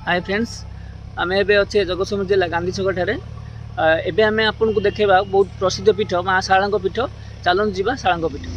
Hi friends, आम एबे अच्छे जगतसिंहपुर जिला गांधी छक ठारे एबे आम आपको देखा बहुत प्रसिद्ध पीठ माँ शारदा पीठ। चलत जावा शारदा पीठ।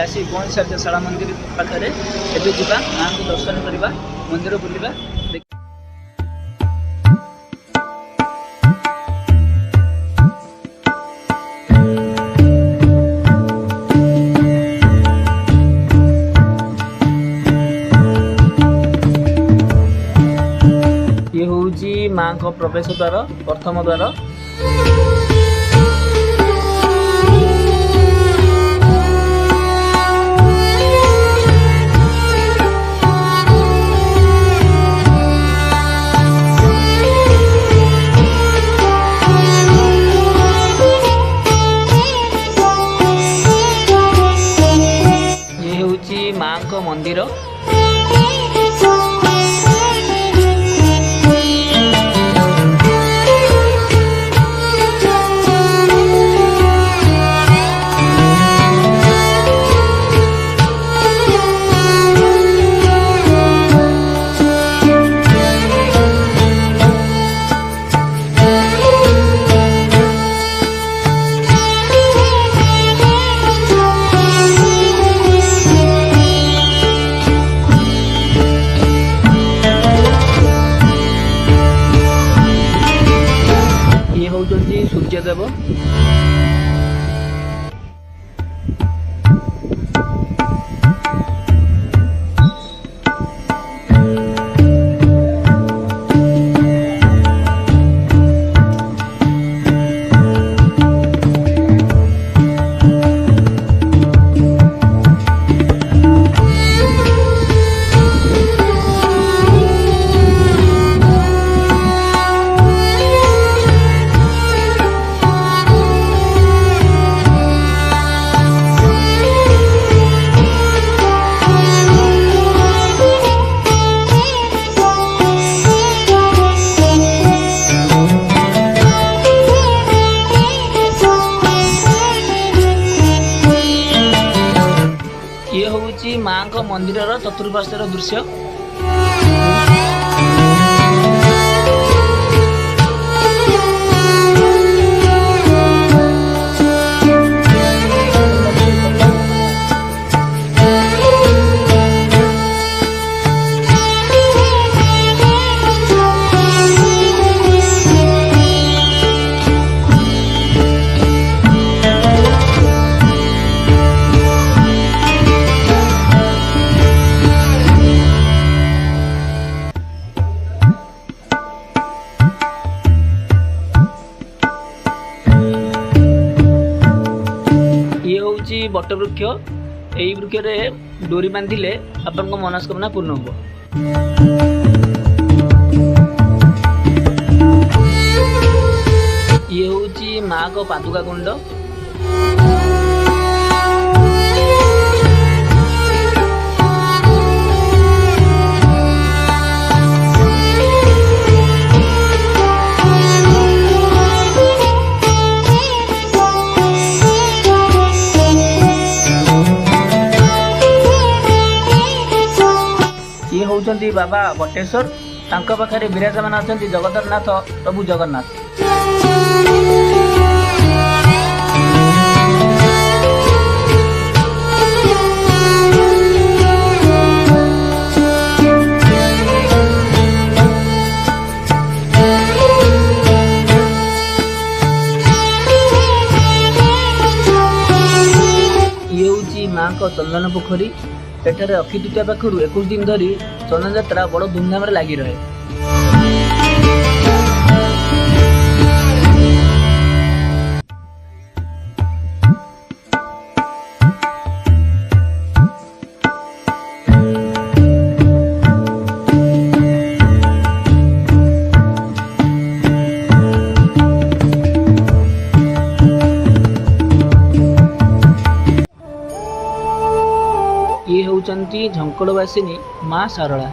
आसी पहुँच सारे शाला मंदिर पाखे एवं जावा माँ को दर्शन करवा मंदिर बुलवा। ये हूँ माँ को प्रवेश द्वार प्रथम द्वार। माँ को मंदिर होउछन्ती सूर्यदेव। ये हूँ माँ को मंदिर चतुर्पार्श्वर दृश्य। ये हूँ बटवृक्ष। यही वृक्ष डोरी बांधिले आपण मनस्कामना पूर्ण हो। ये हूँ माँ को पादुका कुंड। ये होउछन्ती बाबा बटेश्वर। तांका पाखरे विराजमान अछन्ती जगन्नाथ प्रभु जगन्नाथ। ये हूँ माँ को चंदन पोखरी। एठारे अक्षय तृतीया पाखु 21 दिन धरी चंदन यात्रा बड़ धूमधाम लगी रहे। ये होउचंती झंकड़वासिनी माँ सारला।